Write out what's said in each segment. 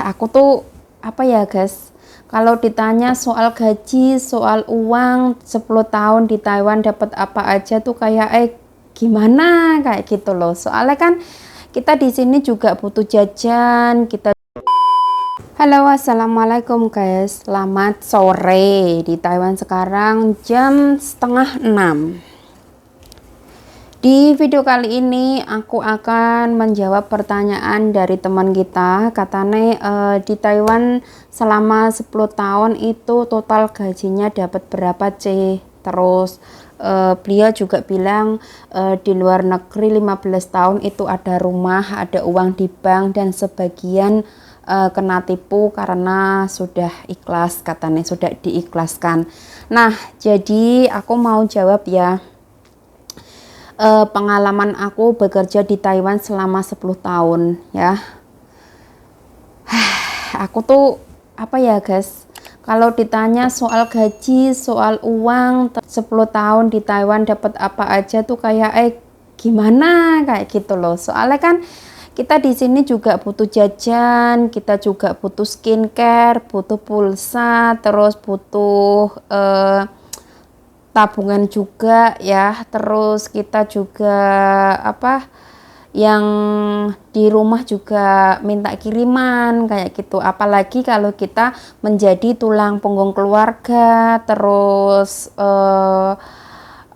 Aku tuh apa ya guys, kalau ditanya soal gaji, soal uang 10 tahun di Taiwan dapat apa aja tuh kayak gimana kayak gitu loh. Soalnya kan kita di sini juga butuh jajan, kita. Halo, assalamualaikum guys. Selamat sore di Taiwan sekarang jam setengah 6. Di video kali ini aku akan menjawab pertanyaan dari teman kita. Katanya di Taiwan selama 10 tahun itu total gajinya dapat berapa C. Terus beliau juga bilang di luar negeri 15 tahun itu ada rumah, ada uang di bank, dan sebagian kena tipu karena sudah ikhlas, katanya sudah diikhlaskan. Nah, jadi aku mau jawab ya. Pengalaman aku bekerja di Taiwan selama 10 tahun ya. Aku tuh apa ya guys, kalau ditanya soal gaji, soal uang 10 tahun di Taiwan dapat apa aja tuh kayak gimana kayak gitu loh. Soalnya kan kita di sini juga butuh jajan, kita juga butuh skincare, butuh pulsa, terus butuh tabungan juga ya. Terus kita juga apa yang di rumah juga minta kiriman kayak gitu, apalagi kalau kita menjadi tulang punggung keluarga, terus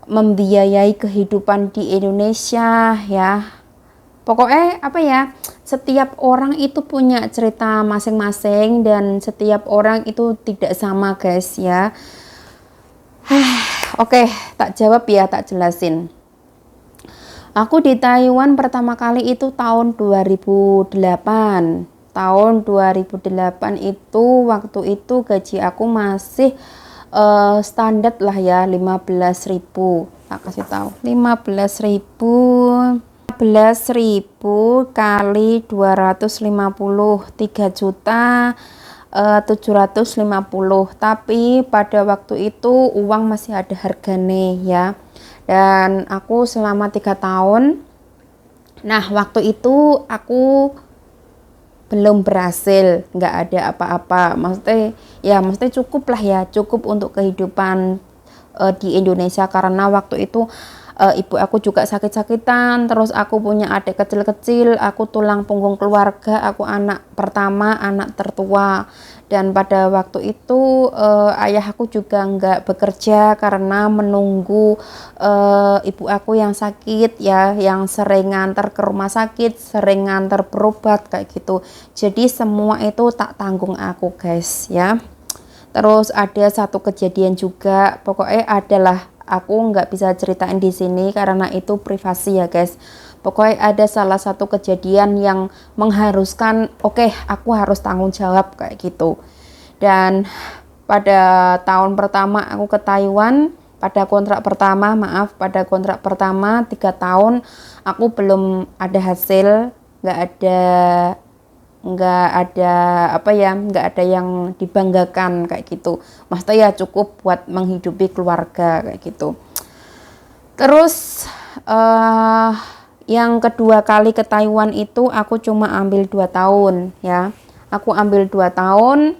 membiayai kehidupan di Indonesia ya. Pokoknya apa ya, setiap orang itu punya cerita masing-masing dan setiap orang itu tidak sama guys ya. Oke, tak jawab ya, tak jelasin. Aku di Taiwan pertama kali itu tahun 2008. Tahun 2008 itu waktu itu gaji aku masih standar lah ya, 15.000. Tak kasih tahu, 15.000 kali 250, 3.750.000. Tapi pada waktu itu uang masih ada harganya ya. Dan aku selama 3 tahun. Nah, waktu itu aku belum berhasil, nggak ada apa-apa. Maksudnya cukup lah ya, cukup untuk kehidupan di Indonesia, karena waktu itu ibu aku juga sakit-sakitan, terus aku punya adik kecil-kecil, aku tulang punggung keluarga, aku anak pertama, anak tertua. Dan pada waktu itu ayah aku juga nggak bekerja karena menunggu ibu aku yang sakit ya, yang sering nganter ke rumah sakit, sering nganter berobat kayak gitu. Jadi semua itu tak tanggung aku guys ya. Terus ada satu kejadian juga, pokoknya adalah aku nggak bisa ceritain di sini karena itu privasi ya guys. Pokoknya ada salah satu kejadian yang mengharuskan aku harus tanggung jawab kayak gitu. Dan pada tahun pertama aku ke Taiwan, pada kontrak pertama 3 tahun aku belum ada hasil, nggak ada yang dibanggakan kayak gitu. Maksudnya ya cukup buat menghidupi keluarga kayak gitu. Terus yang kedua kali ke Taiwan itu aku cuma ambil 2 tahun ya. Aku ambil 2 tahun.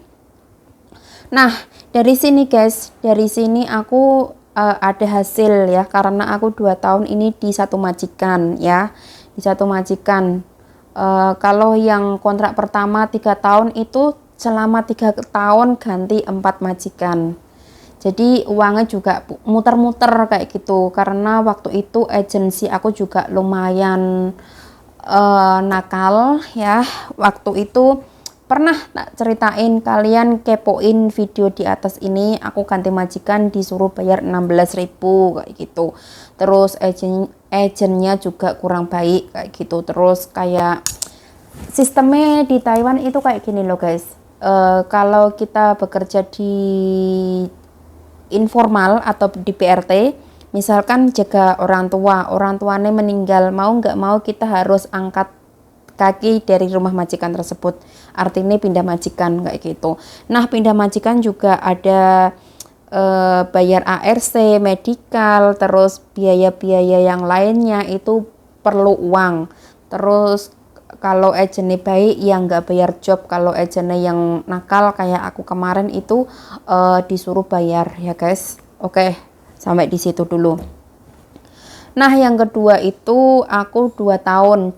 Nah, dari sini guys, dari sini aku ada hasil ya, karena aku 2 tahun ini di satu majikan ya. Di satu majikan. Kalau yang kontrak pertama 3 tahun itu selama 3 tahun ganti 4 majikan. Jadi uangnya juga muter-muter kayak gitu, karena waktu itu agensi aku juga lumayan nakal ya. Waktu itu pernah tak ceritain, kalian kepoin video di atas ini, aku ganti majikan disuruh bayar 16.000 kayak gitu. Terus agennya juga kurang baik kayak gitu. Terus kayak sistemnya di Taiwan itu kayak gini loh guys. Kalau kita bekerja di informal atau di PRT, misalkan jaga orang tuanya meninggal, mau nggak mau kita harus angkat kaki dari rumah majikan tersebut, artinya pindah majikan kayak gitu. Nah, pindah majikan juga ada bayar ARC, medikal, terus biaya-biaya yang lainnya itu perlu uang. Terus kalau ejene baik ya nggak bayar job, kalau ejene yang nakal kayak aku kemarin itu disuruh bayar ya guys. Oke, sampai di situ dulu. Nah yang kedua itu aku 2 tahun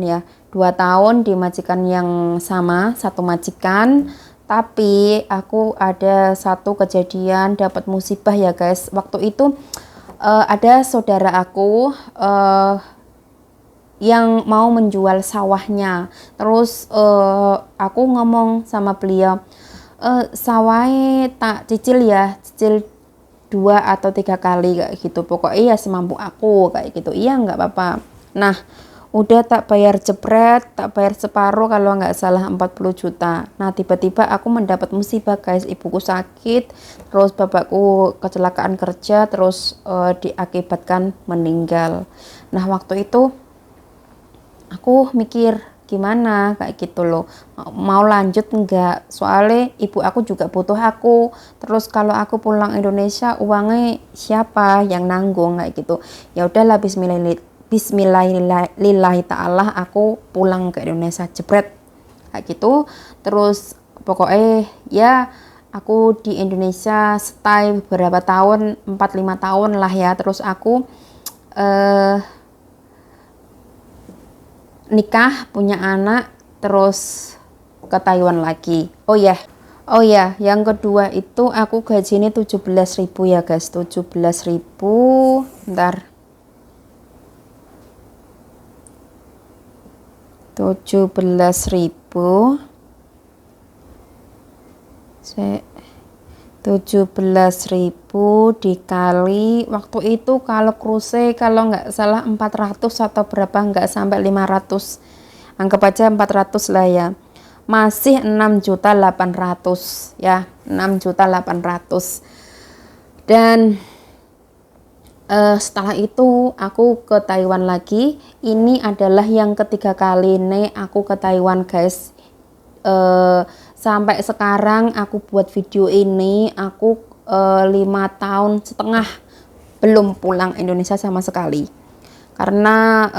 ya, 2 tahun di majikan yang sama, satu majikan. Tapi aku ada satu kejadian dapat musibah ya guys. Waktu itu ada saudara aku yang mau menjual sawahnya. Terus aku ngomong sama beliau, sawahnya tak cicil ya, cicil 2 atau 3 kali kayak gitu. Pokoknya ya semampu aku kayak gitu. Iya nggak apa-apa. Nah udah tak bayar jebret, tak bayar separuh kalau nggak salah 40 juta. Nah tiba-tiba aku mendapat musibah guys, ibuku sakit, terus bapakku kecelakaan kerja, terus diakibatkan meninggal. Nah waktu itu aku mikir gimana kayak gitu loh, mau lanjut enggak, soalnya ibu aku juga butuh aku, terus kalau aku pulang Indonesia uangnya siapa yang nanggung kayak gitu. Ya udahlah, bismillahirrahmanirrahim ta'ala aku pulang ke Indonesia jebret kayak gitu. Terus pokoknya ya aku di Indonesia stay beberapa tahun, 4-5 tahun lah ya. Terus aku nikah, punya anak, terus ke Taiwan lagi. Oh ya, yang kedua itu aku gajinya 17.000 ya guys, 17.000. Bentar. 17.000 dikali waktu itu kalau cruise kalau nggak salah 400 atau berapa, nggak sampai 500, anggap aja 400 lah ya, masih 6.800.000 ya, 6.800.000. Dan setelah itu aku ke Taiwan lagi. Ini adalah yang ketiga kali nih aku ke Taiwan guys. Sampai sekarang aku buat video ini aku 5 tahun setengah belum pulang Indonesia sama sekali, karena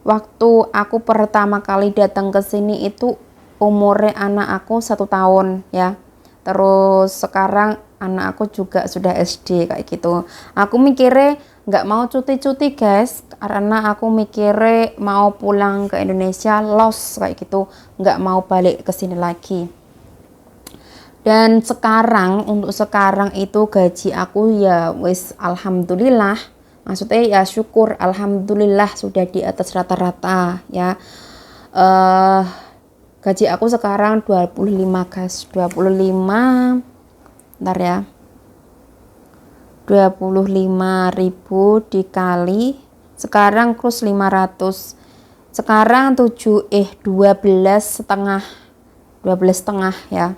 waktu aku pertama kali datang ke sini itu umurnya anak aku 1 tahun ya, terus sekarang anak aku juga sudah SD kayak gitu. Aku mikirnya nggak mau cuti-cuti guys, karena aku mikirnya mau pulang ke Indonesia los kayak gitu, nggak mau balik ke sini lagi. Dan sekarang, untuk sekarang itu gaji aku ya wis alhamdulillah, maksudnya ya syukur alhamdulillah sudah di atas rata-rata ya. Gaji aku sekarang 25 guys, 25, bentar ya, 25.000 dikali sekarang kurus 500, sekarang 12,5 ya.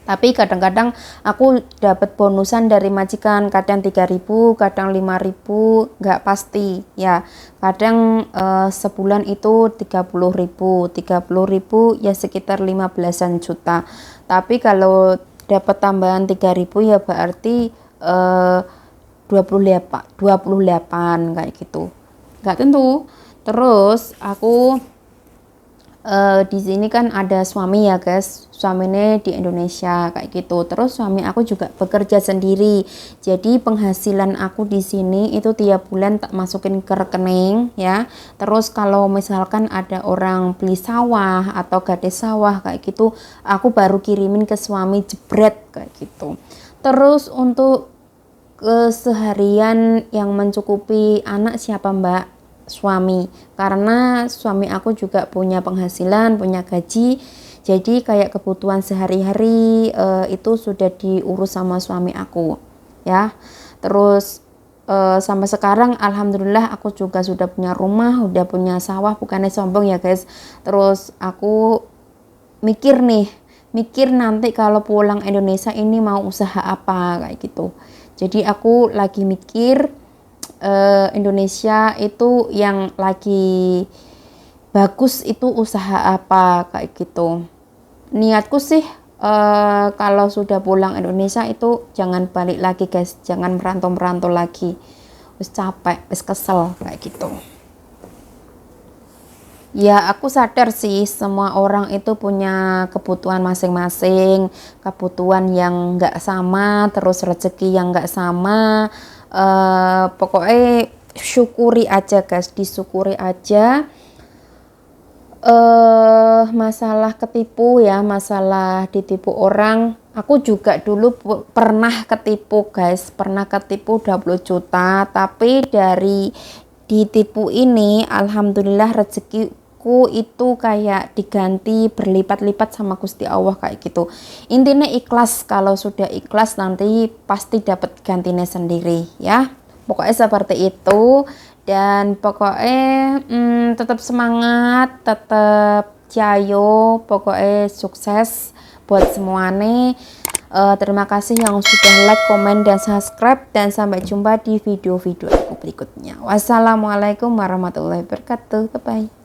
Tapi kadang-kadang aku dapat bonusan dari majikan, kadang 3.000, kadang 5.000, nggak pasti ya. Kadang sebulan itu 30.000 ya sekitar 15-an juta. Tapi kalau dapat tambahan 3.000 ya berarti 28 kayak gitu. Nggak tentu. Terus aku di sini kan ada suami ya guys, suaminya di Indonesia kayak gitu. Terus suami aku juga bekerja sendiri, jadi penghasilan aku di sini itu tiap bulan tak masukin ke rekening ya. Terus kalau misalkan ada orang beli sawah atau gade sawah kayak gitu, aku baru kirimin ke suami jebret kayak gitu. Terus untuk keseharian yang mencukupi anak siapa mbak? Suami, karena suami aku juga punya penghasilan, punya gaji, jadi kayak kebutuhan sehari-hari itu sudah diurus sama suami aku ya. Terus sampai sekarang alhamdulillah aku juga sudah punya rumah, udah punya sawah, bukannya sombong ya guys. Terus aku mikir nanti kalau pulang Indonesia ini mau usaha apa kayak gitu. Jadi aku lagi mikir Indonesia itu yang lagi bagus itu usaha apa kayak gitu. Niatku sih kalau sudah pulang Indonesia itu jangan balik lagi guys, jangan merantau-merantau lagi, wis capek, wis kesel kayak gitu. Ya, aku sadar sih semua orang itu punya kebutuhan masing-masing, kebutuhan yang nggak sama, terus rezeki yang nggak sama. Pokoknya syukuri aja guys, disyukuri aja. Masalah ketipu ya, masalah ditipu orang. Aku juga dulu pernah ketipu guys, pernah ketipu 20 juta, tapi dari ditipu ini alhamdulillah rezekiku itu kayak diganti berlipat-lipat sama Gusti Allah kayak gitu. Intinya ikhlas, kalau sudah ikhlas nanti pasti dapat gantinya sendiri ya. Pokoknya seperti itu. Dan pokoknya tetap semangat, tetap jayo, pokoknya sukses buat semuanya. Terima kasih yang sudah like, komen, dan subscribe, dan sampai jumpa di video-video aku berikutnya. Wassalamualaikum warahmatullahi wabarakatuh. Bye bye.